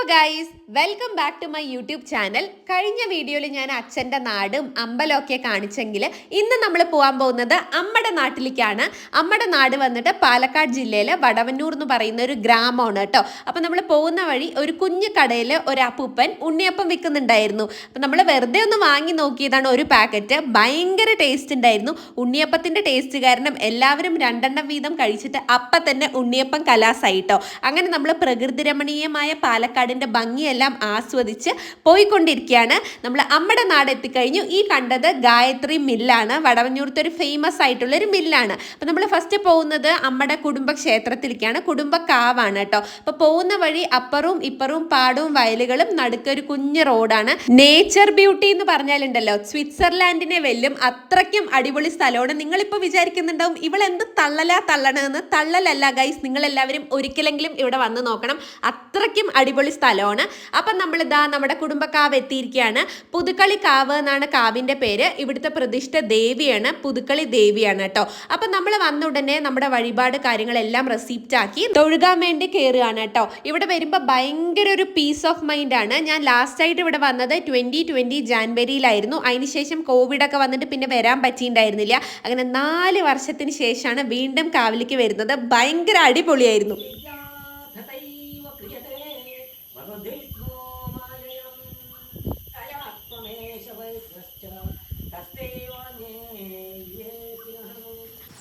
Guys, welcome back to my YouTube channel. കഴിഞ്ഞ വീഡിയോയിൽ ഞാൻ അച്ഛൻ്റെ നാടും അമ്പലമൊക്കെ കാണിച്ചെങ്കിൽ ഇന്ന് നമ്മൾ പോകാൻ പോകുന്നത് അമ്മയുടെ നാട്ടിലേക്കാണ്. അമ്മയുടെ നാട് വന്നിട്ട് പാലക്കാട് ജില്ലയിലെ വടവന്നൂർ എന്ന് പറയുന്ന ഒരു ഗ്രാമമാണ് കേട്ടോ. അപ്പോൾ നമ്മൾ പോകുന്ന വഴി ഒരു കുഞ്ഞു കടയിൽ ഒരു അപ്പൂപ്പൻ ഉണ്ണിയപ്പം വിൽക്കുന്നുണ്ടായിരുന്നു. അപ്പോൾ നമ്മൾ വെറുതെ ഒന്ന് വാങ്ങി നോക്കിയതാണ് ഒരു പാക്കറ്റ്. ഭയങ്കര ടേസ്റ്റ് ഉണ്ടായിരുന്നു. ഉണ്ണിയപ്പത്തിൻ്റെ ടേസ്റ്റ് കാരണം എല്ലാവരും രണ്ടെണ്ണം വീതം കഴിച്ചിട്ട് അപ്പം തന്നെ ഉണ്ണിയപ്പം കലാസായിട്ടോ. അങ്ങനെ നമ്മൾ പ്രകൃതി രമണീയമായ പാലക്കാടിൻ്റെ ഭംഗിയെല്ലാം ആസ്വദിച്ച് പോയിക്കൊണ്ടിരിക്കുകയാണ്. നമ്മൾ അമ്മയുടെ നാട് എത്തിക്കഴിഞ്ഞു. ഈ കണ്ടത് ഗായത്രി മില്ലാണ്. വടവന്നൂർത്തെ ഒരു ഫേമസ് ആയിട്ടുള്ളൊരു മില്ലാണ്. അപ്പോൾ നമ്മൾ ഫസ്റ്റ് പോകുന്നത് അമ്മയുടെ കുടുംബക്ഷേത്രത്തിലേക്കാണ്. കുടുംബക്കാവാണ് കേട്ടോ. അപ്പോൾ പോകുന്ന വഴി അപ്പറും ഇപ്പറും പാടവും വയലുകളും നടുക്കൊരു കുഞ്ഞു റോഡാണ്. നേച്ചർ ബ്യൂട്ടി എന്ന് പറഞ്ഞാലുണ്ടല്ലോ, സ്വിറ്റ്സർലാൻഡിനെ വെല്ലും അത്രയ്ക്കും അടിപൊളി സ്ഥലമാണ്. നിങ്ങളിപ്പോൾ വിചാരിക്കുന്നുണ്ടാവും ഇവളെന്ത് തള്ളണമെന്ന്. തള്ളലല്ല ഗൈസ്, നിങ്ങളെല്ലാവരും ഒരിക്കലെങ്കിലും ഇവിടെ വന്ന് നോക്കണം. അത്രയ്ക്കും അടിപൊളി സ്ഥലമാണ്. അപ്പം നമ്മളിതാ നമ്മുടെ കുടുംബക്കാവ് എത്തിയിരിക്കുകയാണ്. പുതുക്കളി കാവ് എന്നാണ് കാവിൻ്റെ പേര്. ഇവിടുത്തെ പ്രതിഷ്ഠ ദേവിയാണ്, പുതുക്കളി ദേവിയാണ് കേട്ടോ. അപ്പം നമ്മൾ വന്ന ഉടനെ നമ്മുടെ വഴിപാട് കാര്യങ്ങളെല്ലാം റെസിപ്റ്റ് ആക്കി തൊഴുകാൻ വേണ്ടി കയറുകയാണ് കേട്ടോ. ഇവിടെ വരുമ്പോൾ ഭയങ്കര ഒരു പീസ് ഓഫ് മൈൻഡ് ആണ്. ഞാൻ ലാസ്റ്റ് ആയിട്ട് ഇവിടെ വന്നത് 2020 ജാനുവരിയിലായിരുന്നു. അതിനുശേഷം കോവിഡൊക്കെ വന്നിട്ട് പിന്നെ വരാൻ പറ്റിയിട്ടുണ്ടായിരുന്നില്ല. അങ്ങനെ 4 വർഷത്തിന് ശേഷമാണ് വീണ്ടും കാവിലേക്ക് വരുന്നത്. ഭയങ്കര അടിപൊളിയായിരുന്നു.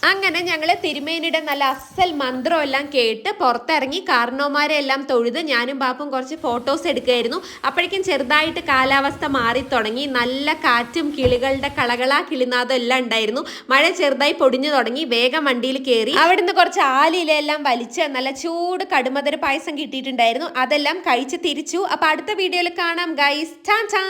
അങ്ങനെ ഞങ്ങൾ തിരുമേനിയുടെ നല്ല അസൽ മന്ത്രം എല്ലാം കേട്ട് പുറത്തിറങ്ങി കാർണോമാരെ എല്ലാം തൊഴുത് ഞാനും ബാപ്പും കുറച്ച് ഫോട്ടോസ് എടുക്കുകയായിരുന്നു. അപ്പോഴേക്കും ചെറുതായിട്ട് കാലാവസ്ഥ മാറി തുടങ്ങി. നല്ല കാറ്റും കിളികളുടെ കളകളാ കിളിനാദം എല്ലാം ഉണ്ടായിരുന്നു. മഴ ചെറുതായി പൊടിഞ്ഞു തുടങ്ങി. വേഗം വണ്ടിയിൽ കയറി അവിടുന്ന് കുറച്ച് ആലിലെല്ലാം വലിച്ച് നല്ല ചൂട് കടുമധുര പായസം കിട്ടിയിട്ടുണ്ടായിരുന്നു. അതെല്ലാം കഴിച്ച് തിരിച്ചു. അപ്പോൾ അടുത്ത വീഡിയോയിൽ കാണാം ഗൈസ്. ടാ ടാ.